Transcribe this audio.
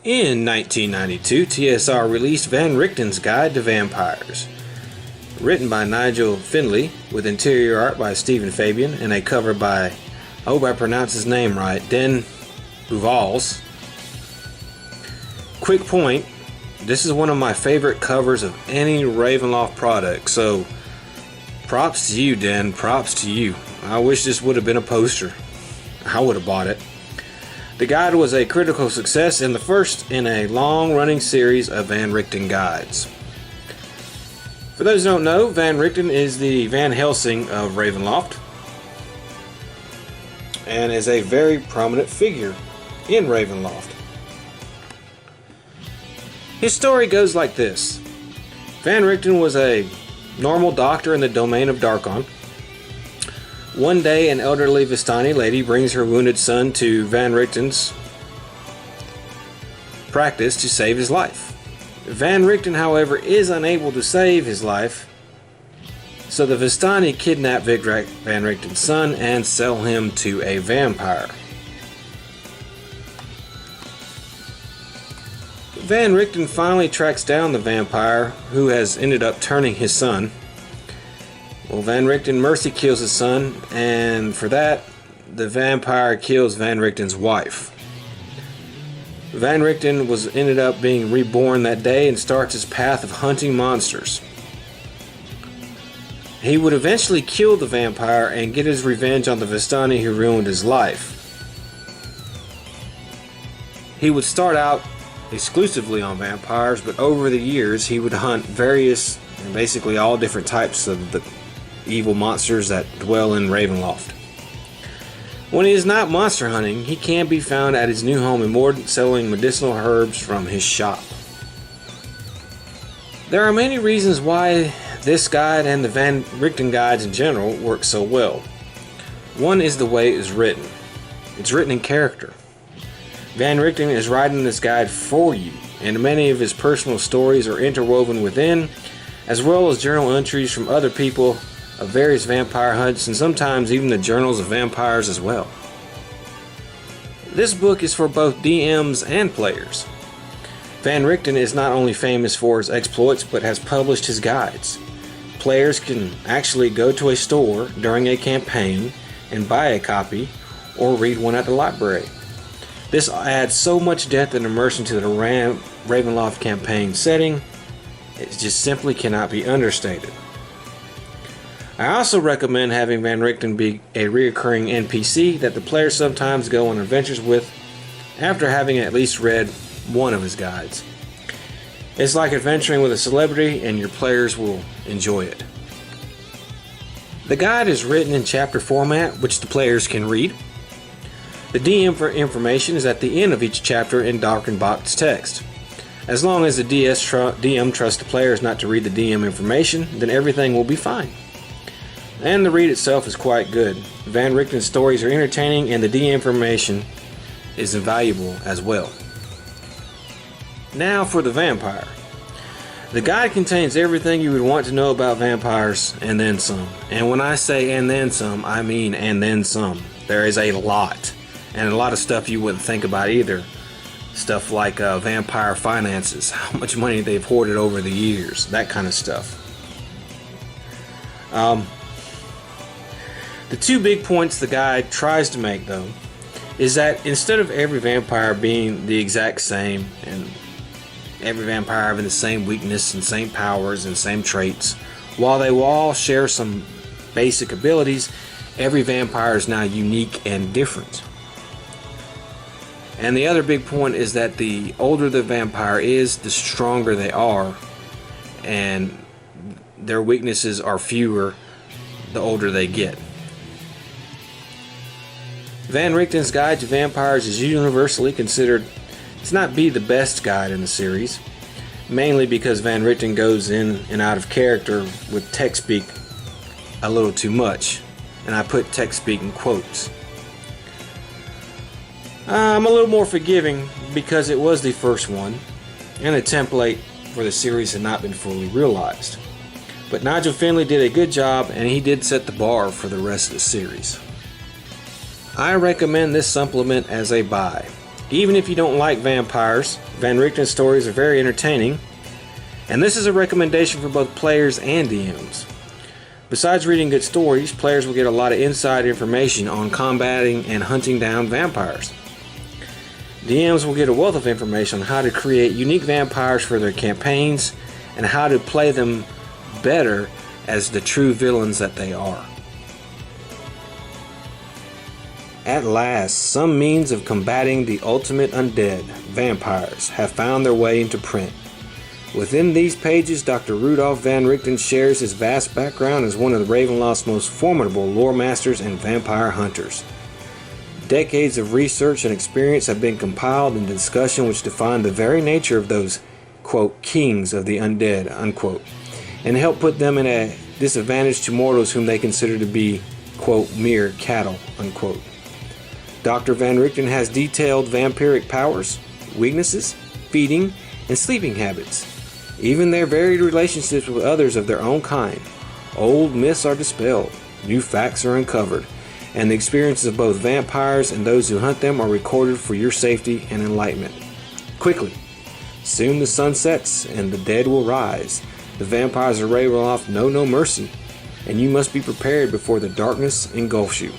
In 1992, TSR released Van Richten's Guide to Vampires. Written by Nigel Findlay, with interior art by Stephen Fabian, and a cover by, I hope I pronounce his name right, Den Buvals. Quick point, this is one of my favorite covers of any RAVENLOFT product, so props to you, Den, props to you. I wish this would have been a poster. I would have bought it. The guide was a critical success and the first in a long-running series of Van Richten guides. For those who don't know, Van Richten is the Van Helsing of RAVENLOFT and is a very prominent figure in RAVENLOFT. His story goes like this. Van Richten was a normal doctor in the domain of Darkon. One day, an elderly Vistani lady brings her wounded son to Van Richten's practice to save his life. Van Richten, however, is unable to save his life, so the Vistani kidnap Van Richten's son and sell him to a vampire. Van Richten finally tracks down the vampire who has ended up turning his son. Well, Van Richten mercy kills his son, and for that, the vampire kills Van Richten's wife. Van Richten ended up being reborn that day and starts his path of hunting monsters. He would eventually kill the vampire and get his revenge on the Vistani who ruined his life. He would start out exclusively on vampires, but over the years he would hunt various and basically all different types of the evil monsters that dwell in RAVENLOFT. When he is not monster hunting, he can be found at his new home in Morden selling medicinal herbs from his shop. There are many reasons why this guide and the Van Richten guides in general work so well. One is the way it is written. It's written in character. Van Richten is writing this guide for you, and many of his personal stories are interwoven within, as well as journal entries from other people of various vampire hunts, and sometimes even the journals of vampires as well. This book is for both DMs and players. Van Richten is not only famous for his exploits, but has published his guides. Players can actually go to a store during a campaign and buy a copy, or read one at the library. This adds so much depth and immersion to the RAVENLOFT campaign setting, it just simply cannot be understated. I also recommend having Van Richten be a recurring NPC that the players sometimes go on adventures with after having at least read one of his guides. It's like adventuring with a celebrity, and your players will enjoy it. The guide is written in chapter format, which the players can read. The DM for information is at the end of each chapter in darkened box text. As long as the DM trusts the players not to read the DM information, then everything will be fine. And the read itself is quite good. Van Richten's stories are entertaining, and the DM information is invaluable as well. Now for the vampire. The guide contains everything you would want to know about vampires, and then some. And when I say and then some, I mean and then some. There is a lot. And a lot of stuff you wouldn't think about either. Stuff like vampire finances, how much money they've hoarded over the years, that kind of stuff. The two big points the guide tries to make, though, is that instead of every vampire being the exact same, and every vampire having the same weakness and same powers and same traits, while they will all share some basic abilities, every vampire is now unique and different. And the other big point is that the older the vampire is, the stronger they are, and their weaknesses are fewer the older they get. Van Richten's Guide to Vampires is universally considered to not be the best guide in the series, mainly because Van Richten goes in and out of character with text speak a little too much, and I put text speak in quotes. I'm a little more forgiving because it was the first one, and the template for the series had not been fully realized. But Nigel Findlay did a good job, and he did set the bar for the rest of the series. I recommend this supplement as a buy. Even if you don't like vampires, Van Richten's stories are very entertaining, and this is a recommendation for both players and DMs. Besides reading good stories, players will get a lot of inside information on combating and hunting down vampires. DMs will get a wealth of information on how to create unique vampires for their campaigns and how to play them better as the true villains that they are. At last, some means of combating the ultimate undead, vampires, have found their way into print. Within these pages, Dr. Rudolf Van Richten shares his vast background as one of the Ravenloft's most formidable lore masters and vampire hunters. Decades of research and experience have been compiled in the discussion which define the very nature of those, quote, kings of the undead, unquote, and help put them in a disadvantage to mortals whom they consider to be, quote, mere cattle, unquote. Dr. Van Richten has detailed vampiric powers, weaknesses, feeding, and sleeping habits, even their varied relationships with others of their own kind. Old myths are dispelled, new facts are uncovered, and the experiences of both vampires and those who hunt them are recorded for your safety and enlightenment. Quickly, soon the sun sets and the dead will rise. The vampires of Ravenloft know no mercy, and you must be prepared before the darkness engulfs you.